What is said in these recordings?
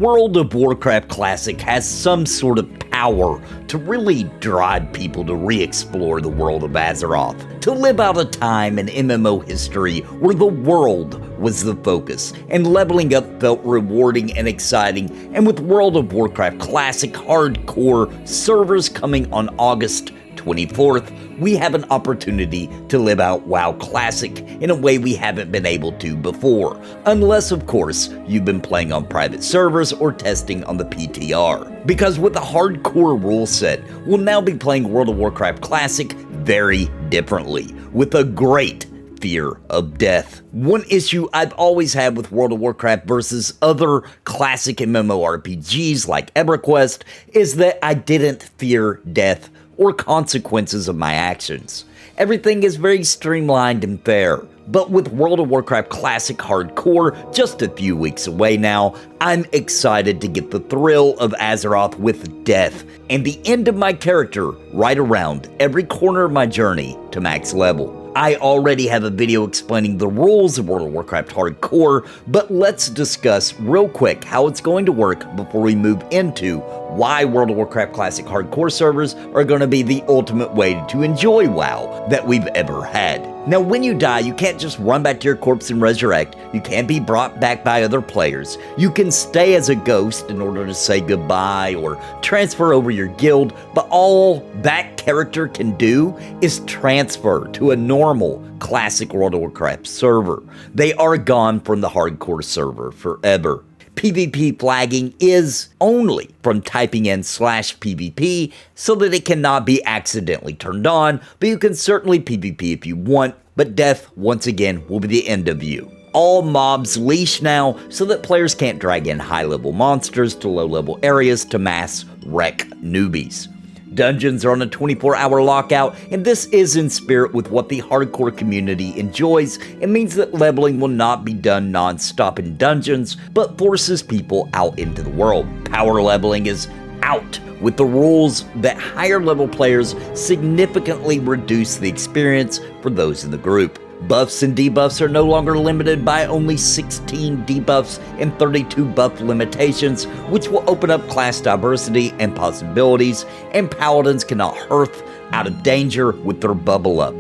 World of Warcraft Classic has some sort of power to really drive people to re-explore the world of Azeroth, to live out a time in MMO history where the world was the focus, and leveling up felt rewarding and exciting. And with World of Warcraft Classic Hardcore servers coming on August 24th, we have an opportunity to live out WoW Classic in a way we haven't been able to before, unless of course you've been playing on private servers or testing on the PTR. Because with the hardcore rule set, we'll now be playing World of Warcraft Classic very differently, with a great fear of death. One issue I've always had with World of Warcraft versus other classic MMORPGs like EverQuest is that I didn't fear death or consequences of my actions. Everything is very streamlined and fair. But with World of Warcraft Classic Hardcore just a few weeks away now, I'm excited to get the thrill of Azeroth with death and the end of my character right around every corner of my journey to max level. I already have a video explaining the rules of World of Warcraft Hardcore, but let's discuss real quick how it's going to work before we move into why World of Warcraft Classic Hardcore servers are going to be the ultimate way to enjoy WoW that we've ever had. Now, when you die, you can't just run back to your corpse and resurrect. You can't be brought back by other players. You can stay as a ghost in order to say goodbye or transfer over your guild, but all that character can do is transfer to a normal classic World of Warcraft server. They are gone from the hardcore server forever. PvP flagging is only from typing in /PvP so that it cannot be accidentally turned on, but you can certainly PvP if you want, but death, once again, will be the end of you. All mobs leash now so that players can't drag in high-level monsters to low-level areas to mass wreck newbies. Dungeons are on a 24-hour lockout, and this is in spirit with what the hardcore community enjoys. It means that leveling will not be done non-stop in dungeons, but forces people out into the world. Power leveling is out, with the rules that higher level players significantly reduce the experience for those in the group. Buffs and debuffs are no longer limited by only 16 debuffs and 32 buff limitations, which will open up class diversity and possibilities, and paladins cannot hearth out of danger with their bubble up.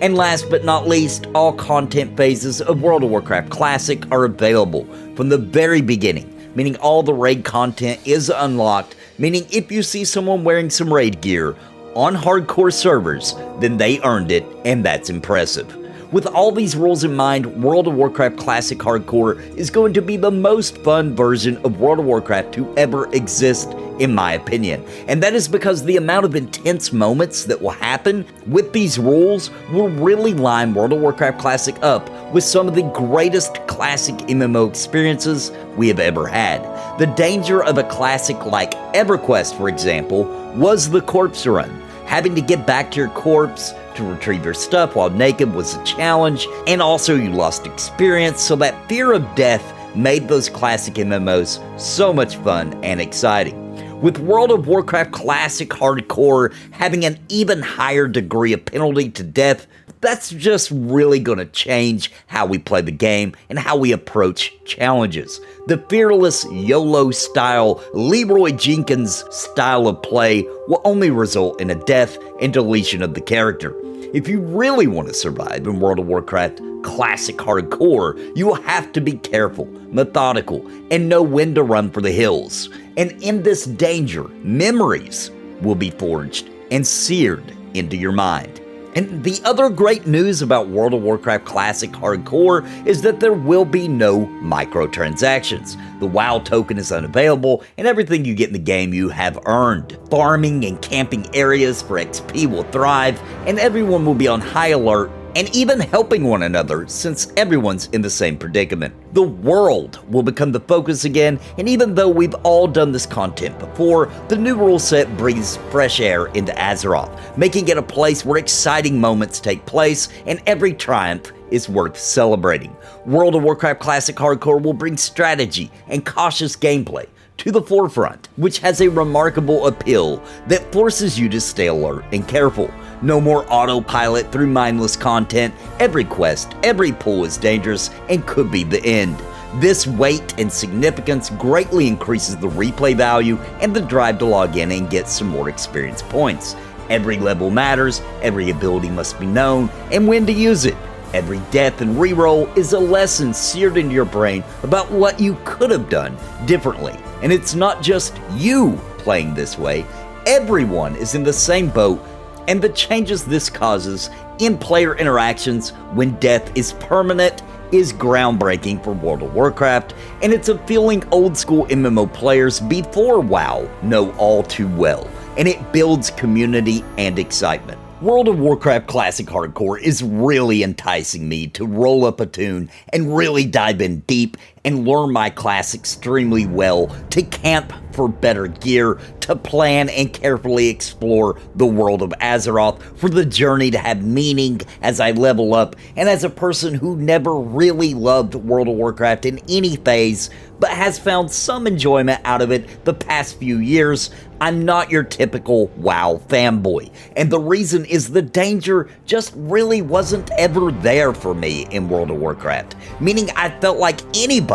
And last but not least, all content phases of World of Warcraft Classic are available from the very beginning, meaning all the raid content is unlocked, meaning if you see someone wearing some raid gear on hardcore servers, then they earned it, and that's impressive. With all these rules in mind, World of Warcraft Classic Hardcore is going to be the most fun version of World of Warcraft to ever exist, in my opinion. And that is because the amount of intense moments that will happen with these rules will really line World of Warcraft Classic up with some of the greatest classic MMO experiences we have ever had. The danger of a classic like EverQuest, for example, was the corpse run. Having to get back to your corpse to retrieve your stuff while naked was a challenge, and also you lost experience, so that fear of death made those classic MMOs so much fun and exciting. With World of Warcraft Classic Hardcore having an even higher degree of penalty to death, that's just really going to change how we play the game and how we approach challenges. The fearless YOLO style, Leroy Jenkins style of play will only result in a death and deletion of the character. If you really want to survive in World of Warcraft Classic Hardcore, you will have to be careful, methodical, and know when to run for the hills. And in this danger, memories will be forged and seared into your mind. And the other great news about World of Warcraft Classic Hardcore is that there will be no microtransactions. The WoW token is unavailable, and everything you get in the game you have earned. Farming and camping areas for XP will thrive, and everyone will be on high alert and even helping one another since everyone's in the same predicament. The world will become the focus again, and even though we've all done this content before, the new rule set breathes fresh air into Azeroth, making it a place where exciting moments take place and every triumph is worth celebrating. World of Warcraft Classic Hardcore will bring strategy and cautious gameplay to the forefront, which has a remarkable appeal that forces you to stay alert and careful. No more autopilot through mindless content. Every quest, every pull is dangerous and could be the end. This weight and significance greatly increases the replay value and the drive to log in and get some more experience points. Every level matters, every ability must be known, and when to use it. Every death and reroll is a lesson seared into your brain about what you could have done differently. And it's not just you playing this way, everyone is in the same boat, and the changes this causes in player interactions when death is permanent is groundbreaking for World of Warcraft, and it's a feeling old school MMO players before WoW know all too well, and it builds community and excitement. World of Warcraft Classic Hardcore is really enticing me to roll up a tune and really dive in deep and learn my class extremely well, to camp for better gear, to plan and carefully explore the world of Azeroth, for the journey to have meaning as I level up, and as a person who never really loved World of Warcraft in any phase, but has found some enjoyment out of it the past few years, I'm not your typical WoW fanboy, and the reason is the danger just really wasn't ever there for me in World of Warcraft, meaning I felt like anybody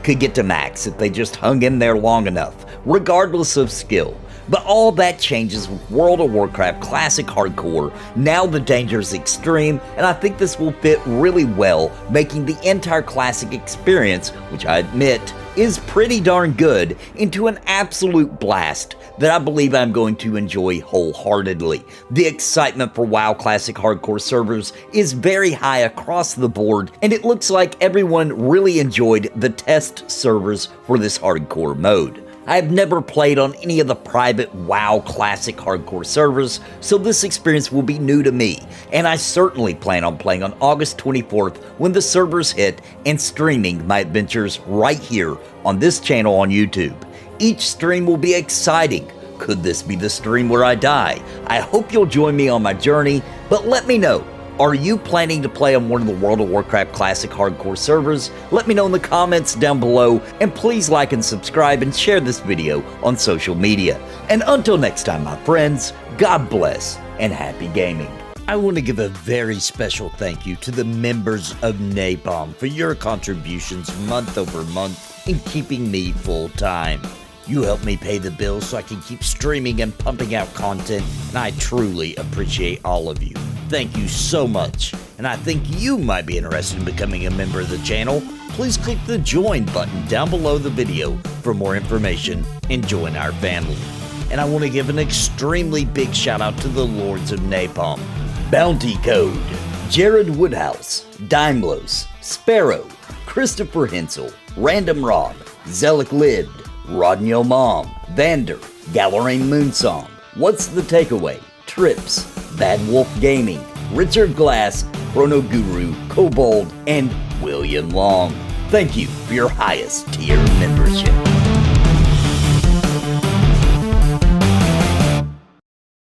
could get to max if they just hung in there long enough, regardless of skill. But all that changes with World of Warcraft Classic Hardcore. Now the danger is extreme, and I think this will fit really well, making the entire Classic experience, which I admit is pretty darn good, into an absolute blast that I believe I'm going to enjoy wholeheartedly. The excitement for WoW Classic Hardcore servers is very high across the board, and it looks like everyone really enjoyed the test servers for this hardcore mode. I have never played on any of the private WoW Classic Hardcore servers, so this experience will be new to me, and I certainly plan on playing on August 24th when the servers hit and streaming my adventures right here on this channel on YouTube. Each stream will be exciting. Could this be the stream where I die? I hope you'll join me on my journey, but let me know. Are you planning to play on one of the World of Warcraft Classic Hardcore servers? Let me know in the comments down below, and please like and subscribe and share this video on social media. And until next time, my friends, God bless and happy gaming. I want to give a very special thank you to the members of Napalm for your contributions month over month in keeping me full time. You help me pay the bills so I can keep streaming and pumping out content, and I truly appreciate all of you. Thank you so much, and I think you might be interested in becoming a member of the channel. Please click the join button down below the video for more information and join our family. And I want to give an extremely big shout out to the Lords of Napalm: Bounty Code, Jared Woodhouse, Daimlos, Sparrow, Christopher Hensel, Random Rob, Zelic Lid, Rodney Mom, Vander, Gallerine Moonsong, What's the Takeaway, Trips, Bad Wolf Gaming, Richard Glass, Chrono Guru, Kobold, and William Long. Thank you for your highest tier membership.